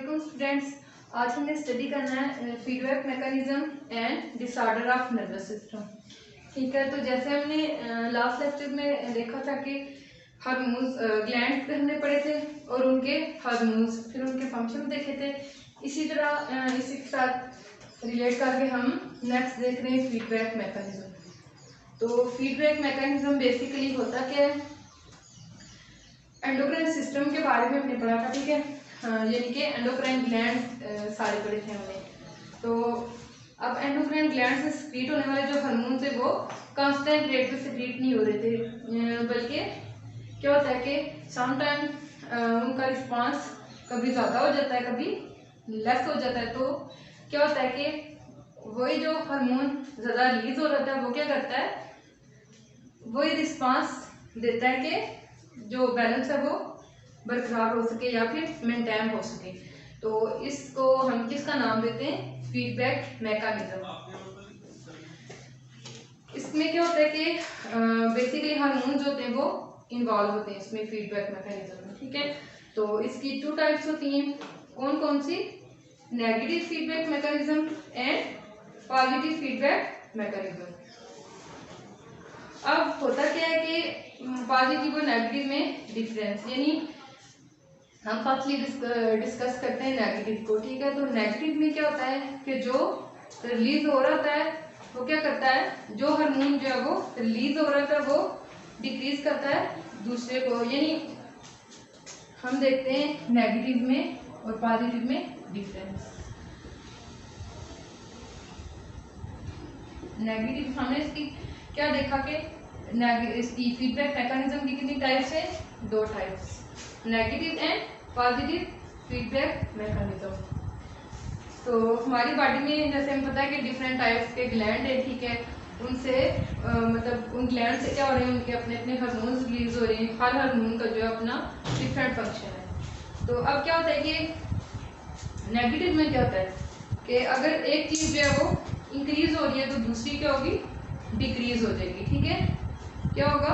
वालेकुम स्टूडेंट्स। आज हमने स्टडी करना है feedback mechanism and disorder of nervous system. ठीक है, तो जैसे हमने लास्ट लेक्चर में देखा था कि हार्मोन्स ग्लैंड हमने पढ़े थे और उनके हार्मोन्स, फिर उनके फंक्शन देखे थे। इसी तरह इसी के साथ रिलेट करके हम नेक्स्ट देख रहे हैं फीडबैक मैकेनिज्म। तो फीडबैक मैकेनिज्म बेसिकली होता क्या है, एंडोक्राइन सिस्टम के बारे में हमने पढ़ा था। ठीक है, यानी कि एंडोक्राइन ग्लैंड सारे पढ़े थे हमने। तो अब एंडोक्राइन ग्लैंड से सिक्रीट होने वाले जो हार्मोन थे वो कांस्टेंट रेट पे सिक्रीट नहीं हो रहे थे, बल्कि क्या होता है कि सम टाइम उनका रिस्पांस कभी ज़्यादा हो जाता है, कभी लेस हो जाता है। तो क्या होता है कि वही जो हार्मोन ज़्यादा रिलीज हो रहा है वो क्या करता है, वही रिस्पांस देता है कि जो बैलेंस है वो बरकरार हो सके या फिर मेंटेन हो सके। तो इसको हम किसका नाम देते हैं, फीडबैक मैकेनिज्म। इसमें क्या होता है कि बेसिकली हार्मोन जो होते हैं वो इन्वॉल्व होते हैं इसमें फीडबैक मैकेनिज्म में। ठीक है, तो इसकी 2 टाइप्स होती हैं। कौन कौन सी, negative feedback mechanism and positive feedback mechanism. अब होता क्या है कि पॉजिटिव और नेगेटिव में डिफरेंस, यानी हम फर्स्टली डिस्कस करते हैं नेगेटिव को। ठीक है, तो नेगेटिव में क्या होता है कि जो रिलीज हो रहा होता है वो क्या करता है, जो हार्मोन जो है वो रिलीज हो रहा था वो डिक्रीज करता है दूसरे को। यानी हम देखते हैं नेगेटिव में और पॉजिटिव में डिफरेंस। नेगेटिव हमने इसकी क्या देखा कि इसकी फीडबैक मैकेनिज्म की कितनी टाइप्स है, 2 types, negative and positive feedback mechanism. तो हमारी बॉडी में जैसे हमें पता है कि डिफरेंट टाइप्स के ग्लैंड है। ठीक है, उनसे मतलब उन ग्लैंड से क्या हो रहे हैं, उनके अपने अपने हार्मोन्स रिलीज हो रहे हैं। हर हार्मोन का जो है अपना डिफरेंट फंक्शन है। तो अब क्या होता है कि नेगेटिव में क्या होता है कि अगर एक चीज़ जो है वो इंक्रीज हो रही है तो दूसरी क्या होगी, डिक्रीज हो जाएगी। ठीक है, क्या होगा,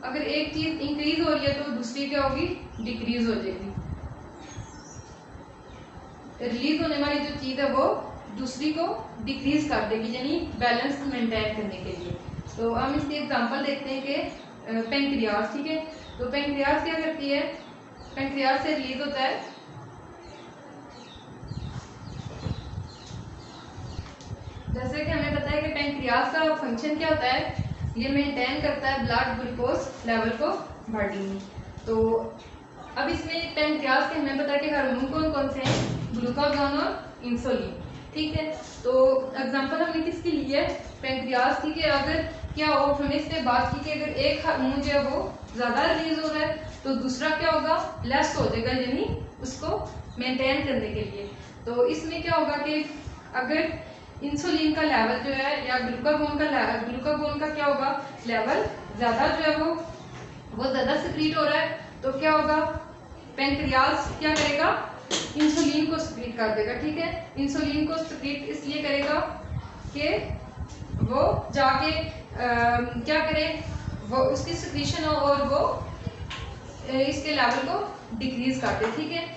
अगर एक चीज इंक्रीज हो रही है तो दूसरी क्या होगी, डिक्रीज हो जाएगी। रिलीज होने वाली जो चीज है वो दूसरी को डिक्रीज कर देगी, यानी बैलेंस मेंटेन करने के लिए। तो हम इसकी एग्जांपल देखते हैं कि पेंक्रियास। ठीक है, तो पेंक्रियास क्या करती है, पेंक्रियास से रिलीज होता है जैसे कि हमें पता है कि पेंक्रियास का फंक्शन क्या होता है, ये मेंटेन करता है ब्लड ग्लूकोज लेवल को बॉडी में। तो अब इसमें पेंक्रियास के हमें पता है कि हार्मोन कौन कौन से हैं, ग्लूकागॉन और इंसुलिन। ठीक है, तो एग्जांपल हमने किसकी ली है, पेंक्रियास की। कि अगर क्या हो, हमने इससे बात की कि अगर एक हार्मोन जो है वो ज़्यादा रिलीज हो रहा है तो दूसरा क्या होगा, लेस हो जाएगा, यानी उसको मेंटेन करने के लिए। तो इसमें क्या होगा कि अगर इंसुलिन का लेवल जो है या ग्लूकागॉन का क्या होगा लेवल ज़्यादा जो है वो ज़्यादा सिक्रीट हो रहा है, तो क्या होगा, पेंक्रियास क्या करेगा, इंसुलिन को सिक्रीट कर देगा। ठीक है, इंसुलिन को सिक्रीट इसलिए करेगा कि वो जाके क्या करे, वो उसकी सिक्रीशन हो और वो इसके लेवल को डिक्रीज कर दे। ठीक है,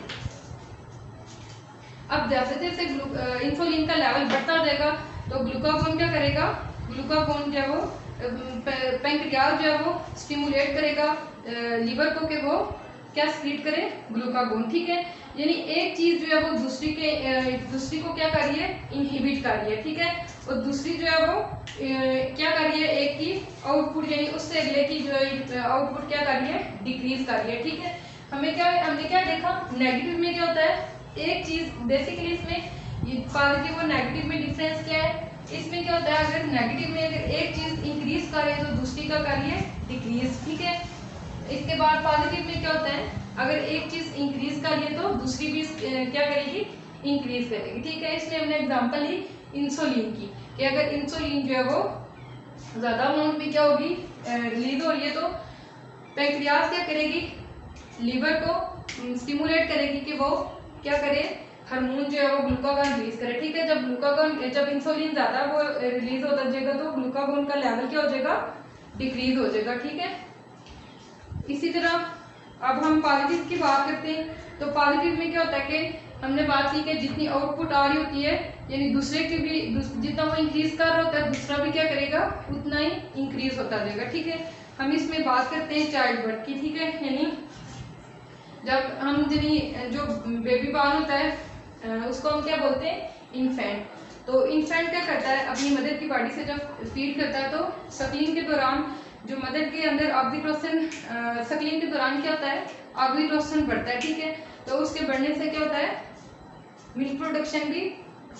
अब जैसे जैसे इंसुलिन का लेवल बढ़ता जाएगा तो ग्लूकागॉन क्या करेगा, ग्लूकागॉन जो है वो पेंक्रियास जो है वो स्टिमुलेट करेगा लीवर को कि वो क्या सिक्रीट करे, ग्लूकागॉन। ठीक है, यानी एक चीज जो है वो दूसरी को क्या कर रही है, इनहिबिट कर रही है। ठीक है, और दूसरी जो है वो क्या कर रही है, एक की आउटपुट यानी उससे अगले की जो आउटपुट क्या कर रही है, डिक्रीज कर रही है। ठीक है, हमने क्या देखा, नेगेटिव में क्या होता है, एक चीज बेसिकली इसमें पॉजिटिव और नेगेटिव में डिफरेंस क्या है, इसमें क्या होता है, अगर नेगेटिव में अगर एक चीज इंक्रीज कर रही है तो दूसरी का कर रही है डिक्रीज। ठीक है, इसके बाद पॉजिटिव में क्या होता है, अगर एक चीज इंक्रीज कर रही है तो दूसरी भी क्या करेगी, इंक्रीज करेगी। ठीक है, इसमें हमने एग्जांपल ली इंसुलिन की कि अगर इंसुलिन जो है वो ज्यादा अमाउंट में क्या होगी, रिलीज हो रही है तो पेंक्रियास क्या करेगी, लीवर को स्टिमुलेट करेगी कि वो क्या करे, हार्मोन जो है वो ग्लूकागॉन रिलीज करे। ठीक है, जब इंसुलिन ज्यादा वो रिलीज होता जाएगा तो ग्लूकागॉन का लेवल क्या हो जाएगा, डिक्रीज हो जाएगा। ठीक है, इसी तरह अब हम पॉजिटिव की बात करते हैं। तो पॉजिटिव में क्या होता है कि हमने बात की कि जितनी आउटपुट आ रही होती है यानी दूसरे की भी जितना वो इंक्रीज कर रहा होता है दूसरा भी क्या करेगा उतना ही इंक्रीज होता जाएगा। ठीक है, हम इसमें बात करते हैं चाइल्ड बर्थ की। ठीक है, यानी जब हम जो बेबी बॉर्न होता है उसको हम क्या बोलते हैं, इन्फेंट। तो इन्फेंट क्या करता है, अपनी मदर की बॉडी से जब फीड करता है तो सक्लिंग के दौरान जो मदर के अंदर ऑक्सीटोसिन, सक्लिंग के दौरान क्या होता है, ऑक्सीटोसिन बढ़ता है। ठीक है, तो उसके बढ़ने से क्या होता है, मिल्क प्रोडक्शन भी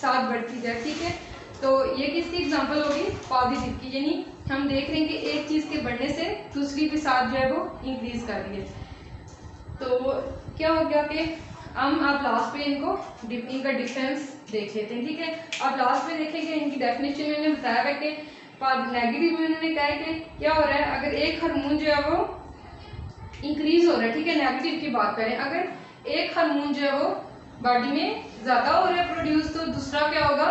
साथ बढ़ती जाए। ठीक है, तो ये किसकी एग्जांपल होगी, पॉजिटिव की, यानी हम देख रहे हैं कि एक चीज के बढ़ने से दूसरी भी साथ जो है वो इंक्रीज कर रही है। तो क्या हो गया कि हम आप लास्ट पे इनका डिफरेंस देख लेते हैं। ठीक है, आप लास्ट में देखेंगे इनकी डेफिनेशन में मैंने बताया है कि नेगेटिव में उन्होंने कहा है कि क्या हो रहा है, अगर एक हार्मोन जो है वो इंक्रीज हो रहा है। ठीक है, नेगेटिव की बात करें, अगर एक हार्मोन जो है वो बॉडी में ज्यादा हो रहा है प्रोड्यूस, तो दूसरा क्या होगा,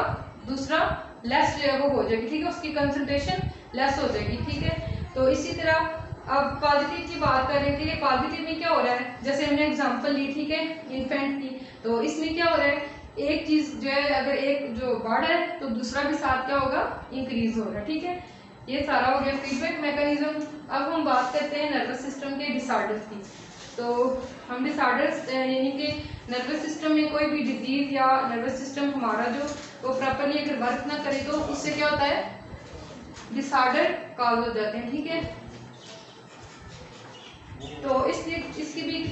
दूसरा लेस जो है वो हो जाएगी। ठीक है, उसकी कंसंट्रेशन लेस हो जाएगी। ठीक है, तो इसी तरह अब पॉजिटिव की बात करें कि पॉजिटिव में क्या हो रहा है, जैसे हमने एग्जांपल ली, ठीक है, इन्फेंट की, तो इसमें क्या हो रहा है, एक चीज जो है अगर एक जो बढ़ है तो दूसरा भी साथ क्या होगा, इंक्रीज हो रहा है। ठीक है, ये सारा हो गया फीडबैक मैकेनिज्म। अब हम बात करते हैं नर्वस सिस्टम के डिसऑर्डर्स की। तो हम डिसऑर्डर्स यानी कि नर्वस सिस्टम में कोई भी डिजीज या नर्वस सिस्टम हमारा जो वो प्रॉपरली अगर वर्क ना करे तो उससे क्या होता है, डिसऑर्डर कॉज हो जाते हैं। ठीक है, तो इसकी भी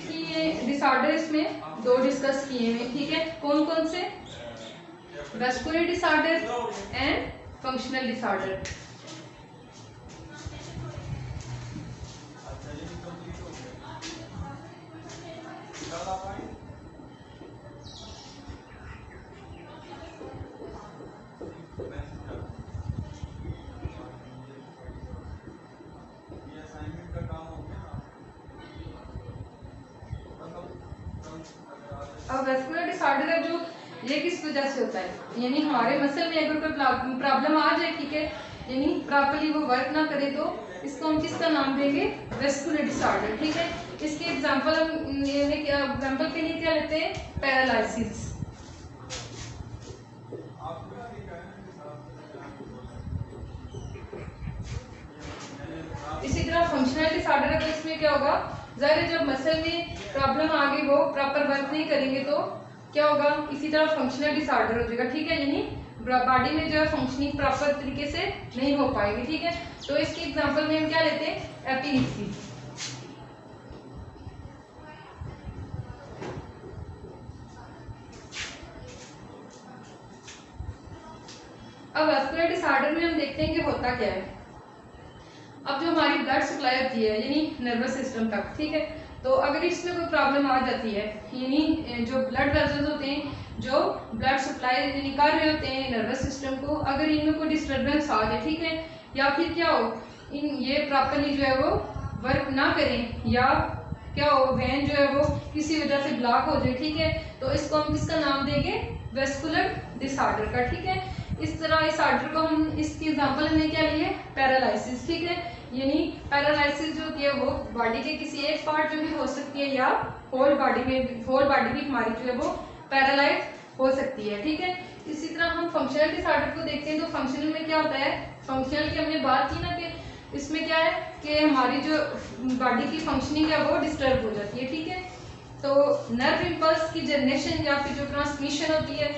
डिसऑर्डर इसमें दो डिस्कस किए हुए। ठीक है, कौन कौन से, vascular disorder and functional disorder. अब वैस्कुलर डिसऑर्डर है जो ये किस वजह से होता है, यानी हमारे मसल में अगर कोई प्रॉब्लम आ जाए, ठीक है, यानी प्रॉपर्ली वो वर्क ना करे तो इसको हम किसका नाम देंगे, वैस्कुलर डिसऑर्डर। ठीक है, इसके एग्जांपल हम एग्जांपल के लिए क्या लेते हैं, पैरालिसिस। इसी तरह फंक्शनल डिसऑर्डर है तो इसमें क्या होगा, ज़ाहिर जब मसल में प्रॉब्लम आ गई, वो प्रॉपर वर्क नहीं करेंगे तो क्या होगा, इसी तरह फंक्शनल डिसऑर्डर हो जाएगा। ठीक है, यानी बॉडी में जो है फंक्शनिंग प्रॉपर तरीके से नहीं हो पाएगी। ठीक है, तो इसकी एग्जांपल में हम क्या लेते हैं, एपिलेप्सी। अब वैस्कुलर डिसऑर्डर में हम देखते हैं कि होता क्या है। अब जो हमारी ब्लड सप्लाई होती है यानी नर्वस सिस्टम तक, ठीक है, तो अगर इसमें कोई प्रॉब्लम आ जाती है, यानी जो ब्लड वेसल्स होते हैं जो ब्लड सप्लाई कर रहे होते हैं नर्वस सिस्टम को, अगर इनमें कोई डिस्टर्बेंस आ जाए, ठीक है, या फिर क्या हो, ये प्रॉपर्ली जो है वो वर्क ना करें, या क्या हो, वेन जो है वो किसी वजह से ब्लॉक हो जाए, ठीक है, तो इसको हम किसका नाम देंगे, वैस्कुलर डिसऑर्डर का। ठीक है, इस तरह इस ऑर्डर को हम, इसकी एग्जांपल हमने क्या लिए, पैरालिसिस। ठीक है, यानी पैरालिसिस जो होती है वो बॉडी के किसी एक पार्ट जो भी हो सकती है, या होल बॉडी भी हमारी जो है वो पैरालाइज हो सकती है। ठीक है, इसी तरह हम फंक्शनल डिसऑर्डर को देखते हैं तो फंक्शनल में क्या होता है, फंक्शनल की हमने बात की ना कि इसमें क्या है कि हमारी जो बॉडी की फंक्शनिंग है वो डिस्टर्ब हो जाती है। ठीक है, तो नर्व इम्पल्स की जनरेशन या फिर जो ट्रांसमिशन होती है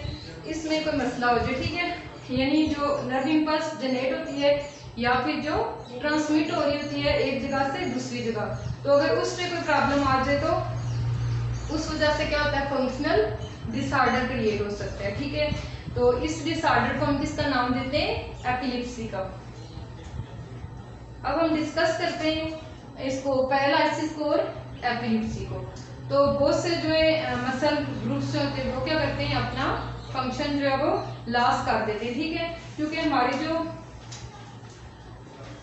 इसमें कोई मसला हो जाए, ठीक है, यानी जो नर्व इम्पल्स जनरेट होती है या फिर जो ट्रांसमिट हो रही होती है एक जगह से दूसरी जगह, तो अगर उसमें कोई प्रॉब्लम आ जाए तो उस वजह से क्या होता है, फंक्शनल डिसऑर्डर क्रिएट हो सकता है। ठीक है, तो इस डिसऑर्डर को हम किसका नाम देते हैं, एपिलेप्सी का। अब हम डिस्कस करते हैं इसको, पैरालिसिस को और एपिलेप्सी को। तो बहुत से जो है मसल ग्रुप्स होते हैं वो क्या करते हैं, अपना फंक्शन जो है वो लॉस कर देते हैं। ठीक है, क्योंकि हमारी जो,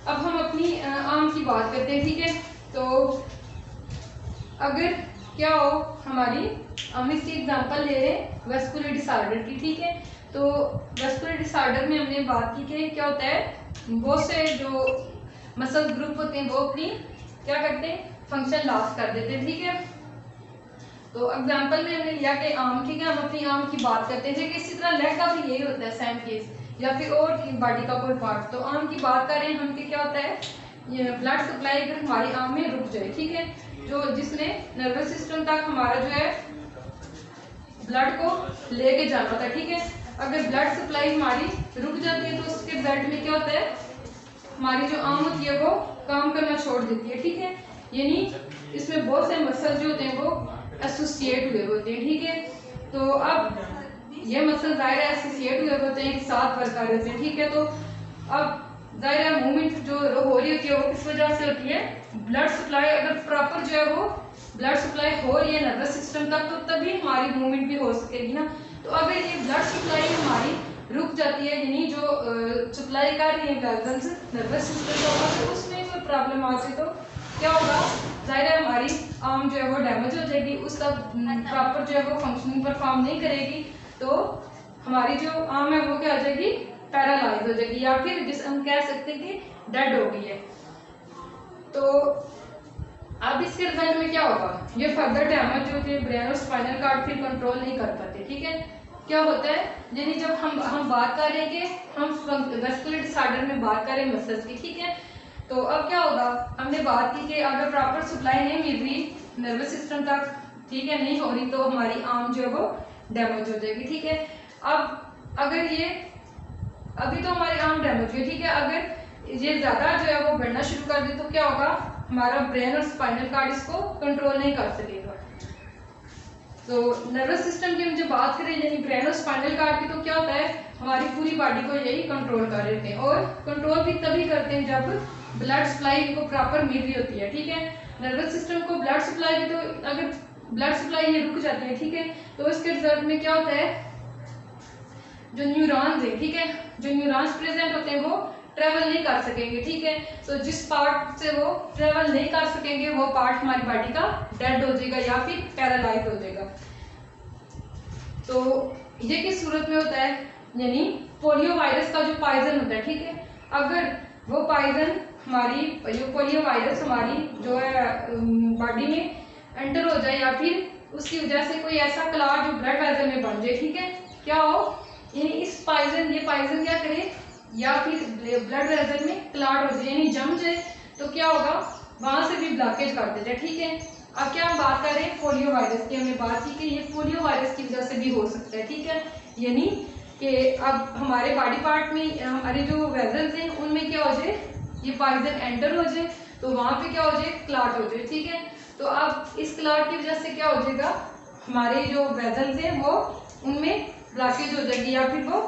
अब हम अपनी आम की बात करते हैं, ठीक है, तो अगर क्या हो हमारी, हम इसकी एग्जांपल ले रहे हैं वैस्कुलर डिसऑर्डर की। ठीक है, तो वैस्कुलर डिसऑर्डर में हमने बात की कि क्या होता है, बहुत से जो मसल ग्रुप होते हैं वो अपनी क्या करते हैं, फंक्शन लॉस कर देते हैं। ठीक है, तो एग्जांपल में हमने लिया कि आर्म, ठीक है, हम अपनी आर्म की बात करते हैं कि इसी तरह लेग का भी यही होता है सेम केस, या फिर और बॉडी का कोई पार्ट। तो आर्म की बात कर रहे हैं हम कि क्या होता है, ये ब्लड सप्लाई अगर हमारी आर्म में रुक जाए, ठीक है, जो जिसमें नर्वस सिस्टम तक हमारा जो है ब्लड को लेके जाना होता है, ठीक है, अगर ब्लड सप्लाई हमारी रुक जाती है तो उसके ब्लड में क्या होता है, हमारी जो आर्म होती है वो काम करना छोड़ देती है, ठीक है, यानी इसमें बहुत से मसल जो होते हैं वो एसोसिएट हुए होते हैं, ठीक है। तो अब ये मसल जाहिर है एसोसिएट हुए होते हैं, एक साथ वर्क कर रहे होते हैं, ठीक है। तो अब जाहिर है मूवमेंट जो हो रही होती है वो किस वजह से होती है, ब्लड सप्लाई अगर प्रॉपर जो है वो ब्लड सप्लाई हो रही है नर्वस सिस्टम तक, तो तभी हमारी मूवमेंट भी हो सकेगी ना। तो अगर ये ब्लड सप्लाई हमारी रुक जाती है, यानी जो सप्लाई कर रही है वेसल्स नर्वस सिस्टम को, तो उसमें कोई प्रॉब्लम आ जाए तो क्या होगा, जाहिर है हमारी आर्म जो है वो डैमेज हो जाएगी, उसका प्रॉपर जो है वो फंक्शनिंग परफॉर्म नहीं करेगी, तो हमारी जो आर्म है वो क्या हो जाएगी, पैरालाइज हो जाएगी, या फिर जिस हम कह सकते हैं कि डेड हो गई है। तो अब इसके रिजल्ट में क्या होगा, ये फर्दर डैमेज होती है, ब्रेन और स्पाइनल कार्ड फिर कंट्रोल नहीं कर पाते, ठीक है। क्या होता है, यानी जब हम बात कर रहे हैं कि हम वेस्कुलर डिसऑर्डर में बात कर रहे हैं मसल्स की, ठीक है, तो अब क्या होगा, हमने बात की कि अगर प्रॉपर सप्लाई नहीं मिल रही नर्वस सिस्टम तक, ठीक है, नहीं हो रही, तो हमारी आर्म जो है वो डैमेज हो जाएगी, ठीक है। अब अगर ये अभी तो हमारी आर्म डैमेज हुई, ठीक है, अगर ये ज्यादा जो है वो बढ़ना शुरू कर दे तो क्या होगा, हमारा ब्रेन और स्पाइनल कार्ड इसको कंट्रोल नहीं कर सकेगा। तो नर्वस सिस्टम की हम जब बात करें यानी ब्रेन और स्पाइनल कार्ड की, तो क्या होता है, हमारी पूरी बॉडी को यही कंट्रोल कर रहे थे, और कंट्रोल भी तभी करते हैं जब ब्लड सप्लाई इनको प्रॉपर मिल रही होती है, ठीक है। नर्वस सिस्टम को ब्लड सप्लाई भी, तो अगर ब्लड सप्लाई ये रुक जाती है, ठीक है, तो इसके रिजल्ट में क्या होता है, जो न्यूरॉन्स है, ठीक है, जो न्यूरॉन्स प्रेजेंट होते हैं वो ट्रेवल नहीं कर सकेंगे, ठीक है। तो जिस पार्ट से वो ट्रेवल नहीं कर सकेंगे वो पार्ट हमारी बॉडी का डेड हो जाएगा या फिर पैरालाइज हो जाएगा। तो ये किस सूरत में होता है, यानी पोलियो वायरस का जो पॉइजन होता है, ठीक है, अगर वो पॉइजन हमारी जो पोलियो वायरस हमारी जो है बॉडी में एंटर हो जाए, या फिर उसकी वजह से कोई ऐसा क्लॉट जो ब्लड वेसल में बन जाए, ठीक है, क्या हो, यानी इस पॉइजन ये पॉइजन क्या करे, या फिर ब्लड वेसल में क्लॉट हो जाए, यानी जम जाए, तो क्या होगा, वहां से भी ब्लॉकेज कर देते हैं, ठीक है। अब क्या हम बात कर रहे हैं पोलियो वायरस की, हमने बात की कि ये पोलियो वायरस की वजह से भी हो सकता है, ठीक है, यानी कि अब हमारे बॉडी पार्ट में हमारे जो वेसल्स हैं उनमें क्या हो जाए, ये पॉइजन एंटर हो जाए, तो वहां पे क्या हो जाए, क्लॉट हो जाए, ठीक है। तो अब इस क्लॉट की वजह से क्या हो जाएगा, हमारे जो वेसल्स हैं वो उनमें ब्लॉकेज हो जाएगी या फिर वो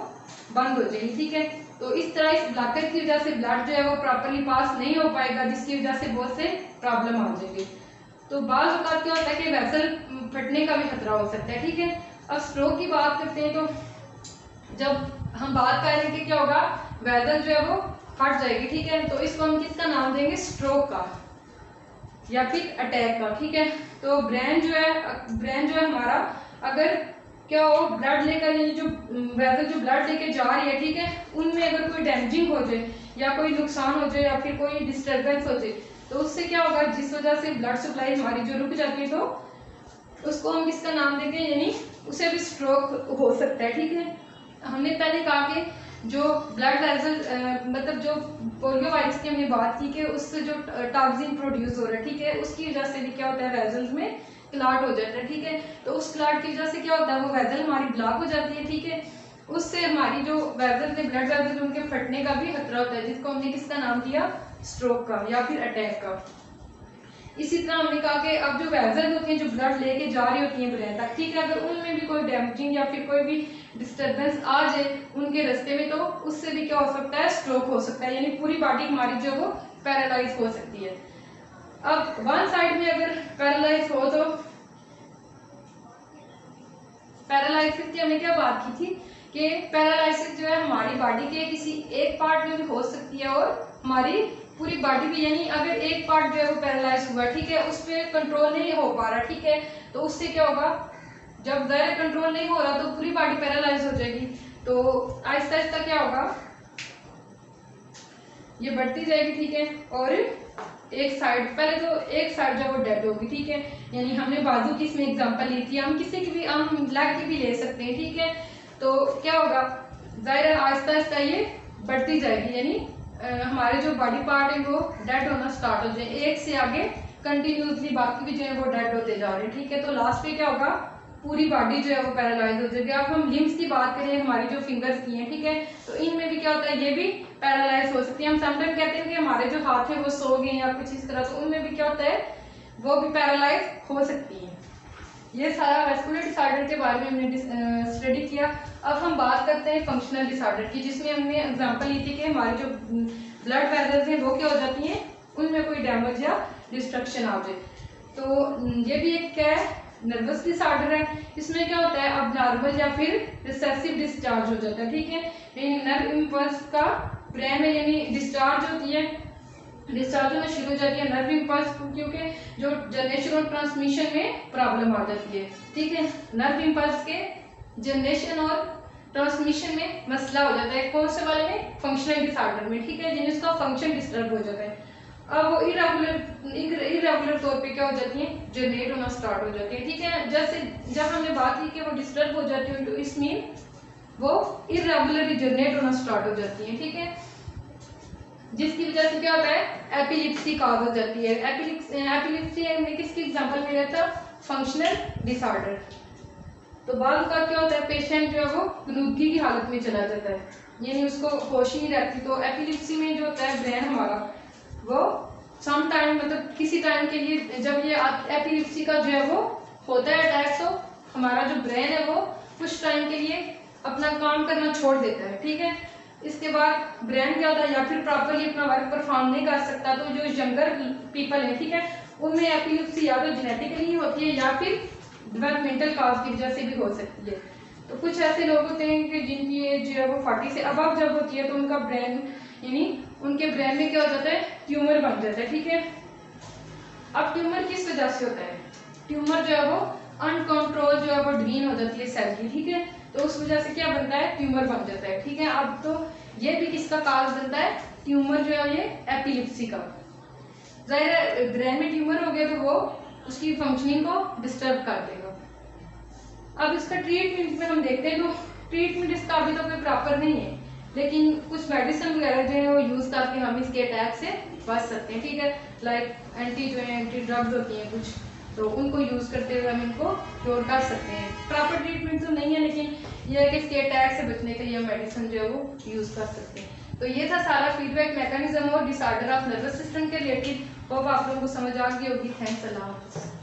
बंद हो जाएगी, ठीक है। तो इस तरह इस ब्लॉकेज की वजह से ब्लड जो है वो प्रॉपरली पास नहीं हो पाएगा, जिसकी वजह से बहुत से प्रॉब्लम आ जाएंगे। तो बाज़ औक़ात क्या होता है कि वेसल फटने का भी खतरा हो सकता है, ठीक है। अब स्ट्रोक की बात करते हैं, तो जब हम बात कर रहे हैं कि क्या होगा, वेसल जो है वो फट जाएगी, ठीक है, तो इसको हम किसका नाम देंगे, स्ट्रोक का या फिर अटैक का, ठीक है। तो ब्रेन जो है हमारा अगर क्या हो, ब्लड लेकर यानी जो वेसल जो ब्लड लेके जा रही है, ठीक है, उनमें अगर कोई डैमेजिंग हो जाए या कोई नुकसान हो जाए या फिर कोई डिस्टर्बेंस हो जाए, तो उससे क्या होगा, जिस वजह से ब्लड सप्लाई हमारी जो रुक जाती है, तो उसको हम किसका नाम देंगे, यानी उसे भी स्ट्रोक हो सकता है, ठीक है। हमने पहले कहा कि जो ब्लड वेसल मतलब जो पोलियो वायरस की हमने बात की कि उससे जो टॉक्सिन प्रोड्यूस हो रहा है, ठीक है, उसकी वजह से भी क्या होता है, वेसल्स में क्लॉट हो जाता है, ठीक है। तो उस क्लॉट की वजह से क्या होता है, वो वेसल हमारी ब्लॉक हो जाती है, ठीक है, उससे हमारी जो वेसल्स है ब्लड वेसल्स उनके फटने का भी खतरा होता है, जिसको हमने किसका नाम दिया, स्ट्रोक का या फिर अटैक का। इसी तरह हमने कहा कि अब जो वेसल्स होती हैं जो ब्लड लेके जा रही होती हैं ब्रेन तक, ठीक है, अगर उनमें भी कोई डैमेजिंग या फिर कोई भी डिस्टर्बेंस आ जाए उनके रास्ते में, तो उससे भी क्या हो सकता है, स्ट्रोक हो सकता है, यानी पूरी बॉडी हमारी जो वो पैरालाइज हो सकती है। अब वन साइड में अगर पैरालाइज हो, तो पैरालाइसिस की हमने क्या बात की थी कि पैरालाइसिस जो है हमारी बॉडी के किसी एक पार्ट में भी हो सकती है और हमारी पूरी बॉडी भी, यानी अगर एक पार्ट जो है वो पैरालाइज हुआ, ठीक है, उस पर कंट्रोल नहीं हो पा रहा, ठीक है, तो उससे क्या होगा, जब दायरा कंट्रोल नहीं हो रहा तो पूरी बॉडी पैरालाइज हो जाएगी। तो आहिस्ता आहिस्ता क्या होगा, ये बढ़ती जाएगी, ठीक है, और एक साइड, पहले तो एक साइड जो वो डेड होगी, ठीक है। यानी हमने बाजू की इसमें एग्जांपल ली थी, हम किसी की भी, हम लेग की भी ले सकते हैं, ठीक है। तो क्या होगा, जाहिर है आहिस्ता आहिस्ता ये बढ़ती जाएगी, यानी हमारे जो बॉडी पार्ट है वो डेड होना स्टार्ट हो जाए, एक से आगे कंटिन्यूसली बाकी भी जो है वो डेड होते जा रहे हैं, ठीक है। तो लास्ट पे क्या होगा, पूरी बॉडी जो है वो पैरालाइज हो जाएगी। अब हम लिम्स की बात करें, हमारी जो फिंगर्स की हैं, ठीक है, तो इनमें भी क्या होता है, ये भी पैरालाइज हो सकती है। हम समटाइम कहते हैं कि हमारे जो हाथ है वो सो गए या कुछ इस तरह, तो उनमें भी क्या होता है, वो भी पैरालाइज हो सकती है। ये सारा वेस्कुलर डिसऑर्डर के बारे में हमने स्टडी किया। अब हम बात करते हैं फंक्शनल डिसऑर्डर की, जिसमें हमने एग्जांपल ली थी कि हमारी जो ब्लड वेसल्स हैं वो क्या हो जाती हैं, उनमें कोई डैमेज या डिस्ट्रक्शन आ जाए। तो ये भी एक क्या है, नर्वस डिसऑर्डर है। इसमें क्या होता है, अब नॉर्मल या फिर रिसेसिव डिस्चार्ज हो जाता है, ठीक है। यानी नर्व इम्पल्स का ब्रेन में यानी डिस्चार्ज होती है, डिस्चार्ज होना शुरू हो जाती है नर्व इम्पल्स, क्योंकि जो जनरेशन और ट्रांसमिशन में प्रॉब्लम आ जाती है, ठीक है। नर्व इम्पल्स के जनरेशन और ट्रांसमिशन में मसला हो जाता है, कौन से वाले में, फंक्शनल डिसऑर्डर में, ठीक है, जिन्हें उसका फंक्शन डिस्टर्ब हो जाता है। अब वो इरेगुलर तौर पे क्या हो जाती है, जनरेट होना स्टार्ट हो जाती है, ठीक है। जैसे जब हमने बात की कि वो डिस्टर्ब हो जाती है, तो इसमें वो इरेगुलरली जनरेट होना स्टार्ट हो जाती है, ठीक है, जिसकी वजह से क्या होता है, एपिलेप्सी कॉज हो जाती है। एपिलेप्सी हमने किसकी एग्जांपल में लिया था, फंक्शनल डिसऑर्डर। तो बाद का क्या होता है, पेशेंट जो है वो गनुदगी की हालत में चला जाता है, यानी उसको होश ही नहीं रहती। तो एपिलेप्सी में जो होता है ब्रेन हमारा वो सम टाइम, मतलब किसी टाइम के लिए, जब ये एपिलेप्सी का जो है वो होता है अटैक, तो हमारा जो ब्रेन है वो कुछ टाइम के लिए अपना काम करना छोड़ देता है, ठीक है। इसके बाद ब्रेन क्या होता है, या फिर प्रॉपरली अपना वर्क परफॉर्म नहीं कर सकता। तो जो यंगर पीपल है, ठीक है, उनमें एपिलेप्सी या तो जेनेटिकली होती है या फिर डेवलपमेंटल कॉज की वजह से भी हो सकती है। तो कुछ ऐसे लोग होते हैं कि जिनकी एज जो है वो 40 से अबव जब होती है, तो उनका ब्रेन, यानी उनके ब्रेन में क्या हो जाता है, ट्यूमर बन जाता है, ठीक है। अब ट्यूमर किस वजह से होता है, ट्यूमर जो है वो अनकंट्रोल जो है वो ड्रीन हो जाती है सेल की, ठीक है। तो उस वजह से क्या बनता है, ट्यूमर बन जाता है, ठीक है। अब तो ये भी किसका काज बनता है, ट्यूमर जो है ये एपिलेप्सी का। जाहिर है ब्रेन में ट्यूमर हो गया तो वो उसकी फंक्शनिंग को डिस्टर्ब कर देगा। अब इसका ट्रीटमेंट में हम देखते हैं, तो ट्रीटमेंट इसका अभी तो कोई प्रॉपर नहीं है, लेकिन कुछ मेडिसिन वगैरह जो है वो यूज करके हम इसके अटैक से बच सकते हैं, ठीक है। लाइक एंटी ड्रग्स होती हैं कुछ, तो उनको यूज करते हुए हम इनको क्योर कर सकते हैं। प्रॉपर ट्रीटमेंट तो नहीं है, लेकिन यह है कि इसके अटैक से बचने के लिए मेडिसिन जो है वो यूज कर सकते हैं। तो ये था सारा फीडबैक मैकेनिज्म और डिसऑर्डर ऑफ नर्वस सिस्टम के रिलेटेड। होप आप लोगों को समझ आ गई होगी। थैंक्स अल्लाह।